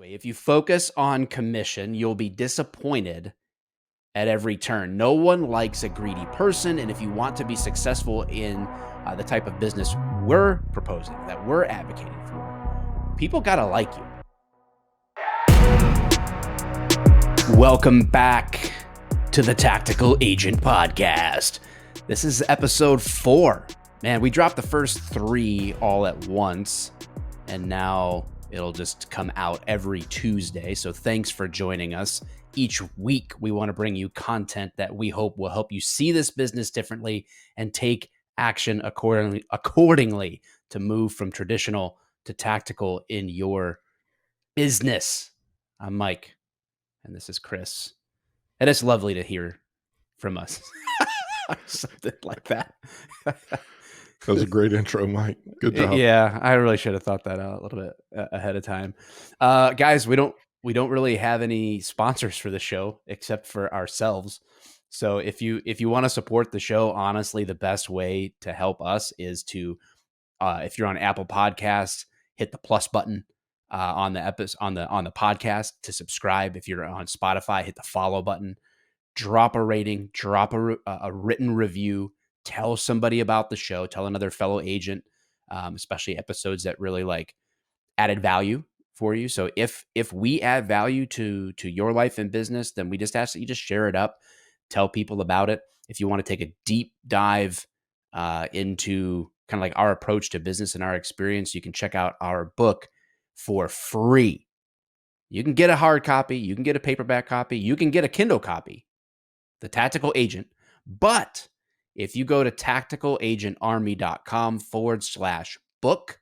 way. If you focus on commission, you'll be disappointed at every turn. No one likes a greedy person. And if you want to be successful in the type of business we're proposing, that we're advocating for, people got to like you. Welcome back to the Tactical Agent Podcast. This is episode 4. Man, we dropped the first 3 all at once, and now it'll just come out every Tuesday. So thanks for joining us. Each week, we want to bring you content that we hope will help you see this business differently and take action accordingly to move from traditional to tactical in your business. I'm Mike, and this is Chris. And it's lovely to hear from us. Something like that. That was a great intro, Mike. Good job. Yeah, I really should have thought that out a little bit ahead of time. Guys, we don't really have any sponsors for the show except for ourselves. So if you want to support the show, honestly, the best way to help us is to, if you're on Apple Podcasts, hit the plus button on the episode on the podcast to subscribe. If you're on Spotify, hit the follow button. Drop a rating, drop a written review, tell somebody about the show, tell another fellow agent, especially episodes that really like added value for you. So if we add value to your life and business, then we just ask that you just share it up, tell people about it. If you want to take a deep dive into kind of like our approach to business and our experience, you can check out our book for free. You can get a hard copy, you can get a paperback copy, you can get a Kindle copy. The Tactical Agent. But if you go to tacticalagentarmy.com/book,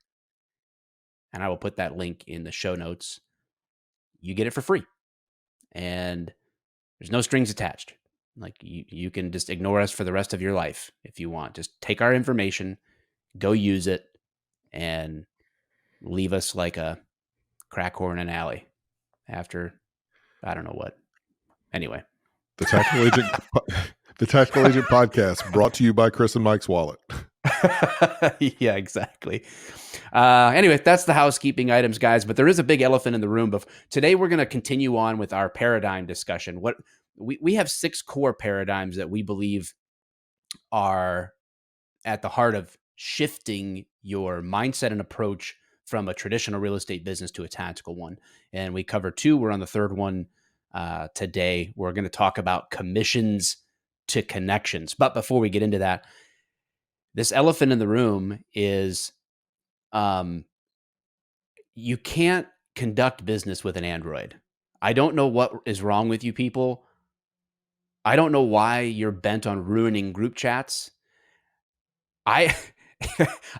and I will put that link in the show notes, you get it for free. And there's no strings attached. Like you can just ignore us for the rest of your life if you want. Just take our information, go use it, and leave us like a crack whore in an alley after, I don't know what. Anyway. The Tactical Agent Podcast, brought to you by Chris and Mike's wallet. Yeah, exactly. Anyway, that's the housekeeping items, guys. But there is a big elephant in the room. But today we're going to continue on with our paradigm discussion. What we have 6 core paradigms that we believe are at the heart of shifting your mindset and approach from a traditional real estate business to a tactical one. And we covered 2. We're on the 3rd one. Today, we're going to talk about commissions to connections. But before we get into that, this elephant in the room is you can't conduct business with an Android. I don't know what is wrong with you people. I don't know why you're bent on ruining group chats. I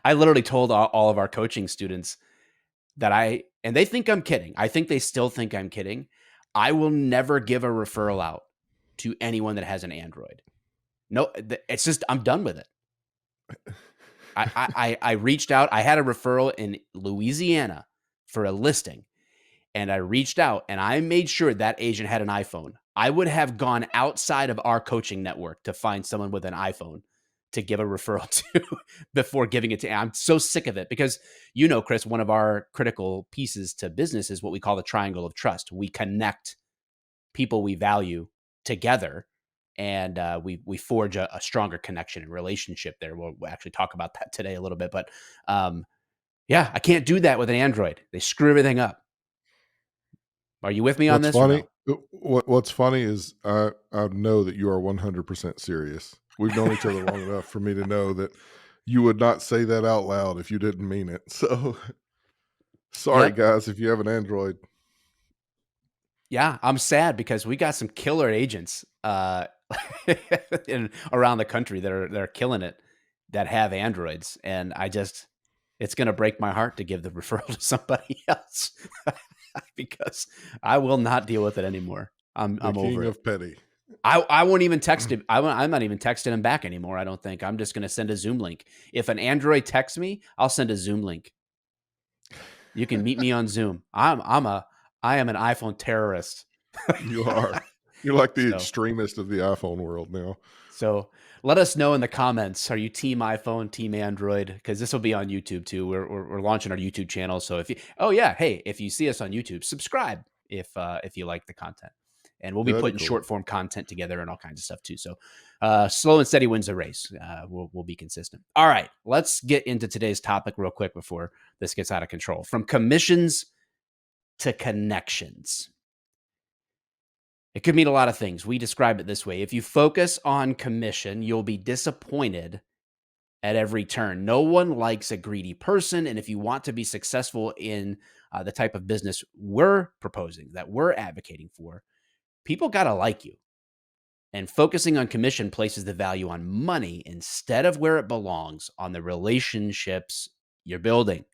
literally told all of our coaching students that and they think I'm kidding. I think they still think I'm kidding. I will never give a referral out to anyone that has an Android. No, it's just, I'm done with it. I reached out. I had a referral in Louisiana for a listing, and I reached out and I made sure that agent had an iPhone. I would have gone outside of our coaching network to find someone with an iPhone to give a referral to before giving it to. I'm so sick of it because, Chris, one of our critical pieces to business is what we call the triangle of trust. We connect people we value together, and we forge a stronger connection and relationship there. We'll actually talk about that today a little bit. But yeah, I can't do that with an Android. They screw everything up. Are you with me on this? Funny? What's funny is I know that you are 100% serious. We've known each other long enough for me to know that you would not say that out loud if you didn't mean it. So sorry, guys, if you have an Android. Yeah, I'm sad because we got some killer agents around the country that are killing it, that have Androids, and it's going to break my heart to give the referral to somebody else because I will not deal with it anymore. I'm over it. Of petty. I won't even text him. I'm not even texting him back anymore. I don't think. I'm just going to send a Zoom link. If an Android texts me, I'll send a Zoom link. You can meet me on Zoom. I am an iPhone terrorist. You are. You're like the extremist of the iPhone world now. So let us know in the comments. Are you team iPhone, team Android? Because this will be on YouTube too. We're launching our YouTube channel. So if you, oh yeah, hey, if you see us on YouTube, subscribe if you like the content. And we'll Yeah, be that'd be putting cool. short form content together and all kinds of stuff too. So slow and steady wins the race. We'll be consistent. All right, let's get into today's topic real quick before this gets out of control. From commissions to connections. It could mean a lot of things. We describe it this way. If you focus on commission, you'll be disappointed at every turn. No one likes a greedy person. And if you want to be successful in the type of business we're proposing, that we're advocating for, people got to like you. And focusing on commission places the value on money instead of where it belongs, on the relationships you're building.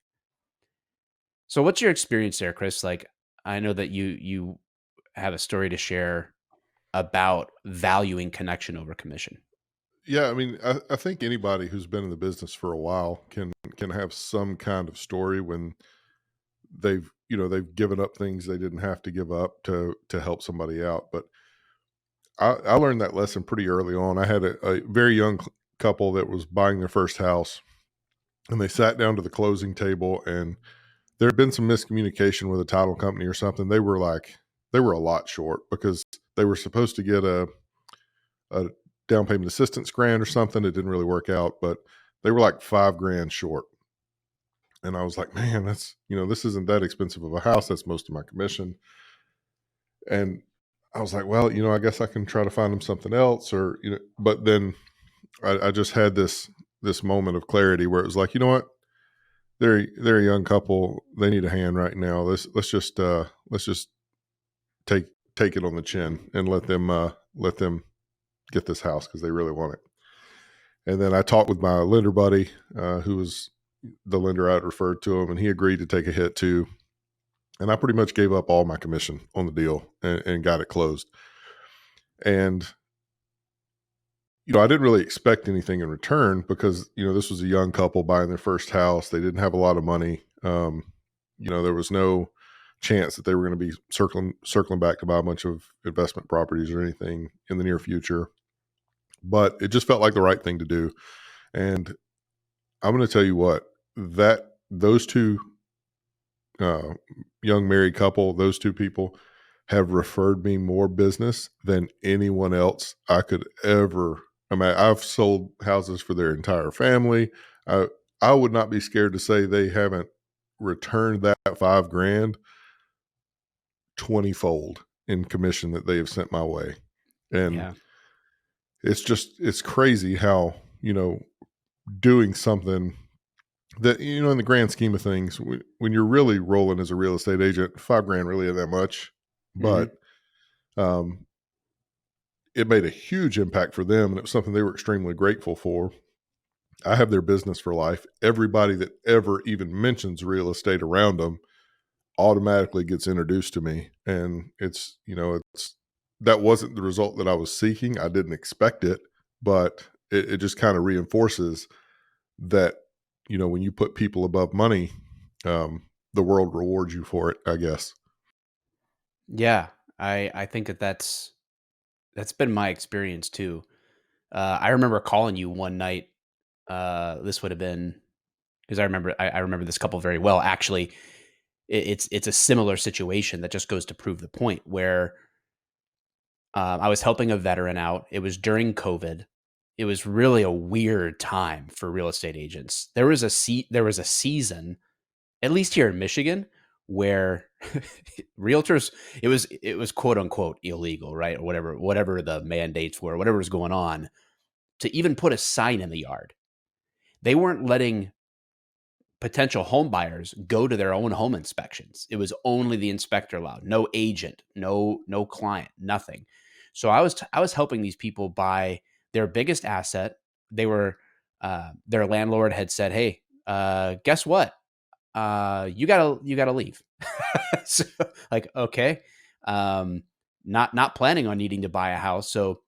So what's your experience there, Chris? Like, I know that you have a story to share about valuing connection over commission. Yeah, I mean, I think anybody who's been in the business for a while can have some kind of story when they've given up things they didn't have to give up to help somebody out. But I learned that lesson pretty early on. I had a very young couple that was buying their first house, and they sat down to the closing table, and there had been some miscommunication with a title company or something. They were a lot short because they were supposed to get a down payment assistance grant or something. It didn't really work out, but they were like 5 grand short. And I was like, man, this isn't that expensive of a house. That's most of my commission. And I was like, well, I guess I can try to find them something else, but then I just had this moment of clarity where it was like, you know what? They're a young couple. They need a hand right now. Let's just take it on the chin and let them get this house because they really want it. And then I talked with my lender buddy, who was the lender I'd referred to him, and he agreed to take a hit too. And I pretty much gave up all my commission on the deal and got it closed. And I didn't really expect anything in return because this was a young couple buying their first house. They didn't have a lot of money. There was no chance that they were going to be circling back to buy a bunch of investment properties or anything in the near future. But it just felt like the right thing to do. And I'm going to tell you what, that those two uh, young married couple, those two people have referred me more business than anyone else I could ever imagine. I've sold houses for their entire family. I, I would not be scared to say they haven't returned that 5 grand 20-fold in commission that they have sent my way. And Yeah. it's crazy how, doing something that, in the grand scheme of things, when you're really rolling as a real estate agent, 5 grand really isn't that much, Mm-hmm. but um, it made a huge impact for them, and it was something they were extremely grateful for. I have their business for life. Everybody that ever even mentions real estate around them automatically gets introduced to me, and it's that wasn't the result that I was seeking. I didn't expect it, but it just kind of reinforces that when you put people above money, the world rewards you for it, I guess. Yeah. I think that's been my experience too. I remember calling you one night. This would have been because I remember this couple very well. Actually, it's a similar situation that just goes to prove the point where I was helping a veteran out. It was during COVID. It was really a weird time for real estate agents. There was a season, at least here in Michigan, where realtors it was quote unquote illegal, right? Or whatever the mandates were, whatever was going on, to even put a sign in the yard. They weren't letting potential home buyers go to their own home inspections. It was only the inspector allowed, no agent, no client, nothing. So I was helping these people buy their biggest asset. They were their landlord had said, "Hey, guess what? You gotta leave." So, like, okay, um, not planning on needing to buy a house. So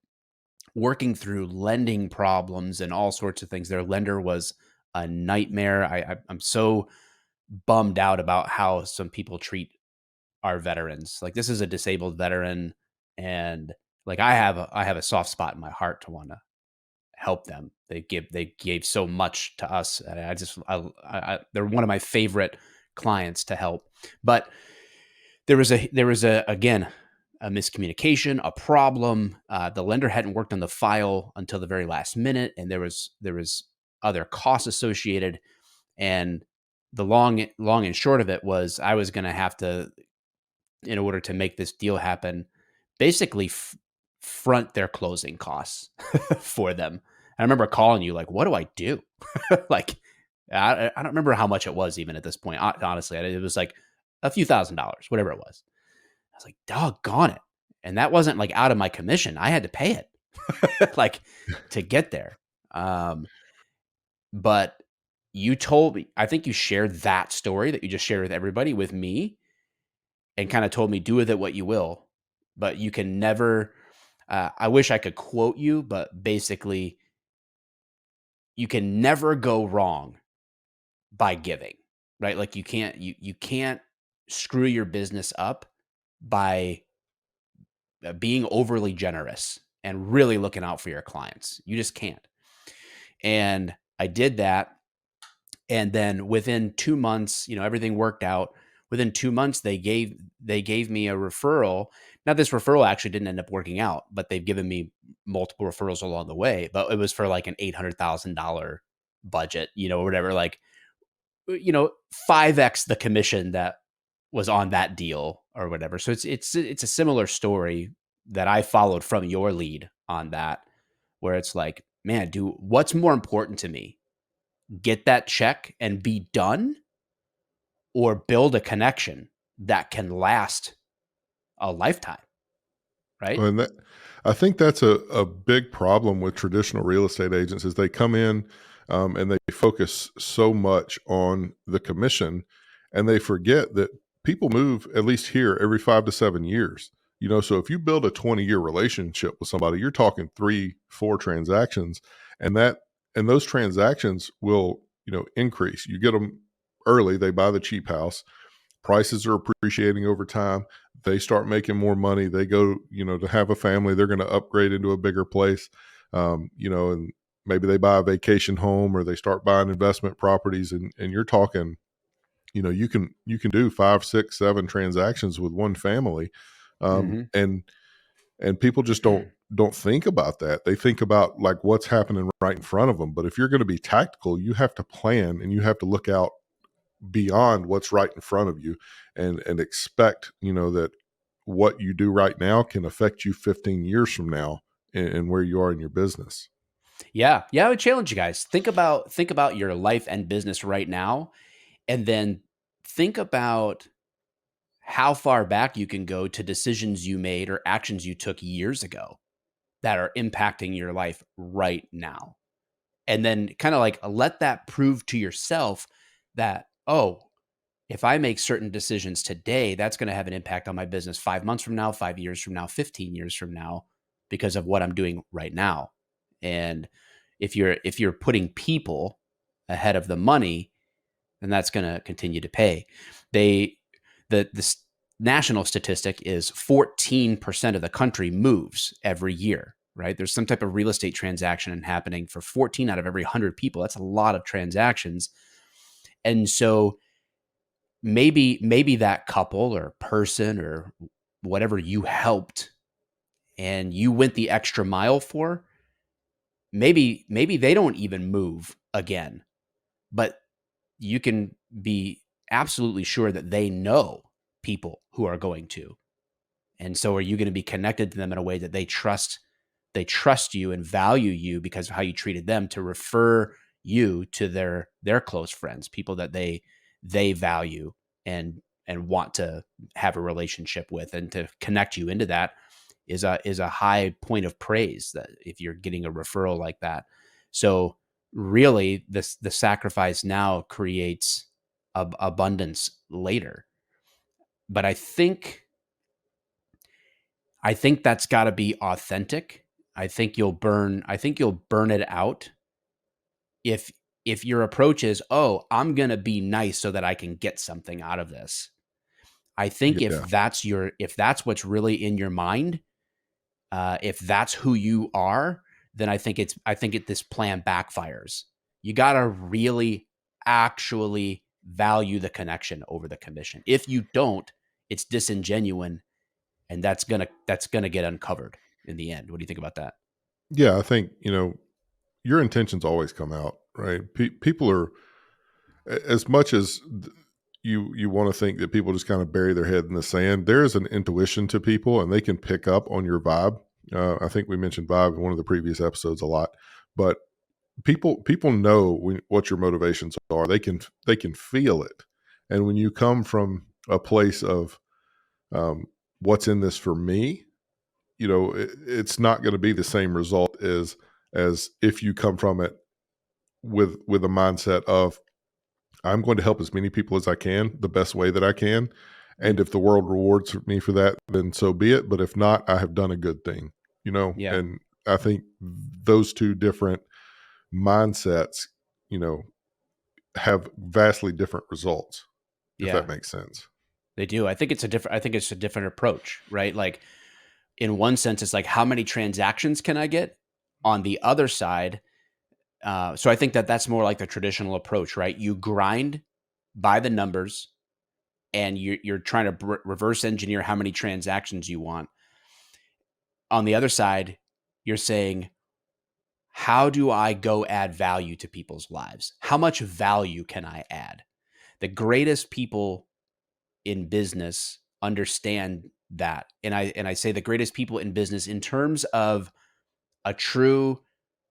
working through lending problems and all sorts of things. Their lender was a nightmare. I'm so bummed out about how some people treat our veterans. Like, this is a disabled veteran, and like I have a soft spot in my heart to want to help them. They gave so much to us. And they're one of my favorite clients to help. But there was a again a miscommunication, a problem. The lender hadn't worked on the file until the very last minute, and there was other costs associated. And the long and short of it was I was going to have to, in order to make this deal happen, basically front their closing costs for them. I remember calling you like, what do I do? Like, I don't remember how much it was even at this point. Honestly, it was like a few $1,000s, whatever it was. I was like, doggone it. And that wasn't like out of my commission. I had to pay it like to get there. But you told me, I think you shared that story that you just shared with everybody with me, and kind of told me, do with it what you will, but you can never, I wish I could quote you, but basically, you can never go wrong by giving, right? Like you can't screw your business up by being overly generous and really looking out for your clients. You just can't. And I did that. And then within 2 months, everything worked out. Within 2 months, they gave me a referral. Now, this referral actually didn't end up working out, but they've given me multiple referrals along the way. But it was for like an $800,000 budget, or whatever, like 5x the commission that was on that deal or whatever. So it's a similar story that I followed from your lead on that, where it's like, man, what's more important to me? Get that check and be done, or build a connection that can last a lifetime, right? And I think that's a big problem with traditional real estate agents is they come in and they focus so much on the commission, and they forget that people move, at least here, every 5 to 7 years. So if you build a 20-year relationship with somebody, you're talking 3, 4 transactions, and those transactions will increase. You get them early, they buy the cheap house, prices are appreciating over time, they start making more money, they go to have a family, they're going to upgrade into a bigger place, and maybe they buy a vacation home, or they start buying investment properties, and you're talking, you can do 5, 6, 7 transactions with one family, Mm-hmm. and people just don't think about that. They think about like what's happening right in front of them. But if you're going to be tactical, you have to plan, and you have to look out beyond what's right in front of you, and expect that what you do right now can affect you 15 years from now, and where you are in your business. Yeah, I would challenge you guys. Think about your life and business right now, and then think about how far back you can go to decisions you made or actions you took years ago that are impacting your life right now. And then kind of like let that prove to yourself that, oh, if I make certain decisions today, that's going to have an impact on my business 5 months from now, 5 years from now, 15 years from now, because of what I'm doing right now. And if you're putting people ahead of the money, then that's going to continue to pay. The national statistic is 14% of the country moves every year, right? There's some type of real estate transaction happening for 14 out of every 100 people. That's a lot of transactions. And so maybe that couple or person or whatever you helped and you went the extra mile for, maybe they don't even move again, but you can be absolutely sure that they know people who are going to. And so are you going to be connected to them in a way that they trust you and value you because of how you treated them, to refer you to their close friends, people that they value and want to have a relationship with, and to connect you into that is a high point of praise, that if you're getting a referral like that. So really the sacrifice now creates abundance later. But I think that's got to be authentic. I think you'll burn it out if your approach is, oh, I'm going to be nice so that I can get something out of this. I think if Yeah. that's what's really in your mind, if that's who you are, then this plan backfires. You got to really actually value the connection over the commission. If you don't, it's disingenuine, and that's going to get uncovered in the end. What do you think about that? Yeah, I think, your intentions always come out, right? People are, as much as you want to think that people just kind of bury their head in the sand, there is an intuition to people, and they can pick up on your vibe. I think we mentioned vibe in one of the previous episodes a lot, but people know what your motivations are. They can feel it, and when you come from a place of what's in this for me, it's not going to be the same result as if you come from it with a mindset of, I'm going to help as many people as I can the best way that I can. And if the world rewards me for that, then so be it. But if not, I have done a good thing, Yeah. And I think those two different mindsets, have vastly different results, if that makes sense. They do. I think it's a different approach, right? Like, in one sense, it's like, how many transactions can I get? On the other side, so I think that's more like the traditional approach, right? You grind by the numbers, and you're trying to reverse engineer how many transactions you want. On the other side, you're saying, how do I go add value to people's lives? How much value can I add? The greatest people in business understand that. And I say the greatest people in business in terms of a true,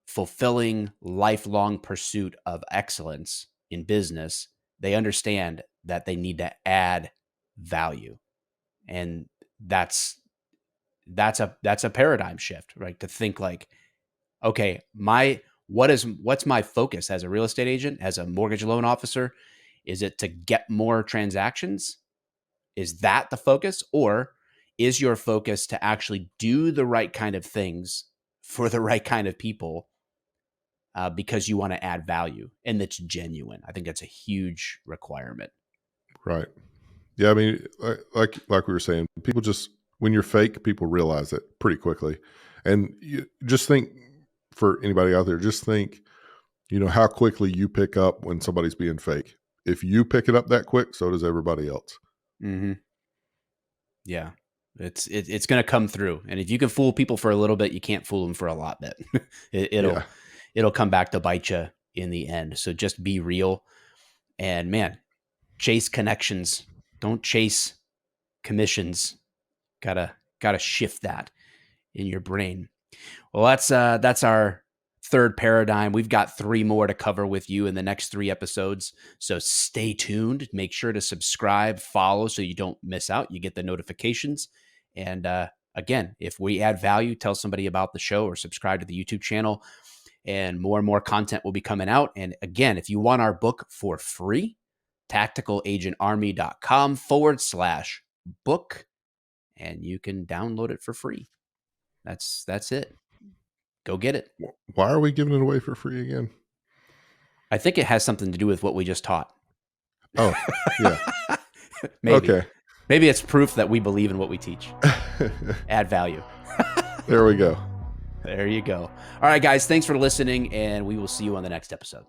fulfilling, lifelong pursuit of excellence in business, they understand that they need to add value. And that's a paradigm shift, right? To think like, okay, what's my focus as a real estate agent, as a mortgage loan officer? Is it to get more transactions? Is that the focus? Or is your focus to actually do the right kind of things for the right kind of people, because you want to add value and that's genuine? I think that's a huge requirement. Right. Yeah. I mean, like we were saying, people just, when you're fake, people realize it pretty quickly. And you just think, for anybody out there, just think, how quickly you pick up when somebody's being fake. If you pick it up that quick, so does everybody else. Mm-hmm. Yeah. It's going to come through. And if you can fool people for a little bit, you can't fool them for a lot bit. It'll come back to bite you in the end. So just be real, and man, chase connections. Don't chase commissions. Gotta shift that in your brain. Well, that's our third paradigm. We've got 3 more to cover with you in the next 3 episodes. So stay tuned. Make sure to subscribe, follow, so you don't miss out. You get the notifications. And again, if we add value, tell somebody about the show or subscribe to the YouTube channel. And more content will be coming out. And again, if you want our book for free, tacticalagentarmy.com/book, and you can download it for free. That's it. Go get it. Why are we giving it away for free again? I think it has something to do with what we just taught. Oh, yeah. Maybe. Okay. Maybe it's proof that we believe in what we teach. Add value. There we go. There you go. All right, guys. Thanks for listening, and we will see you on the next episode.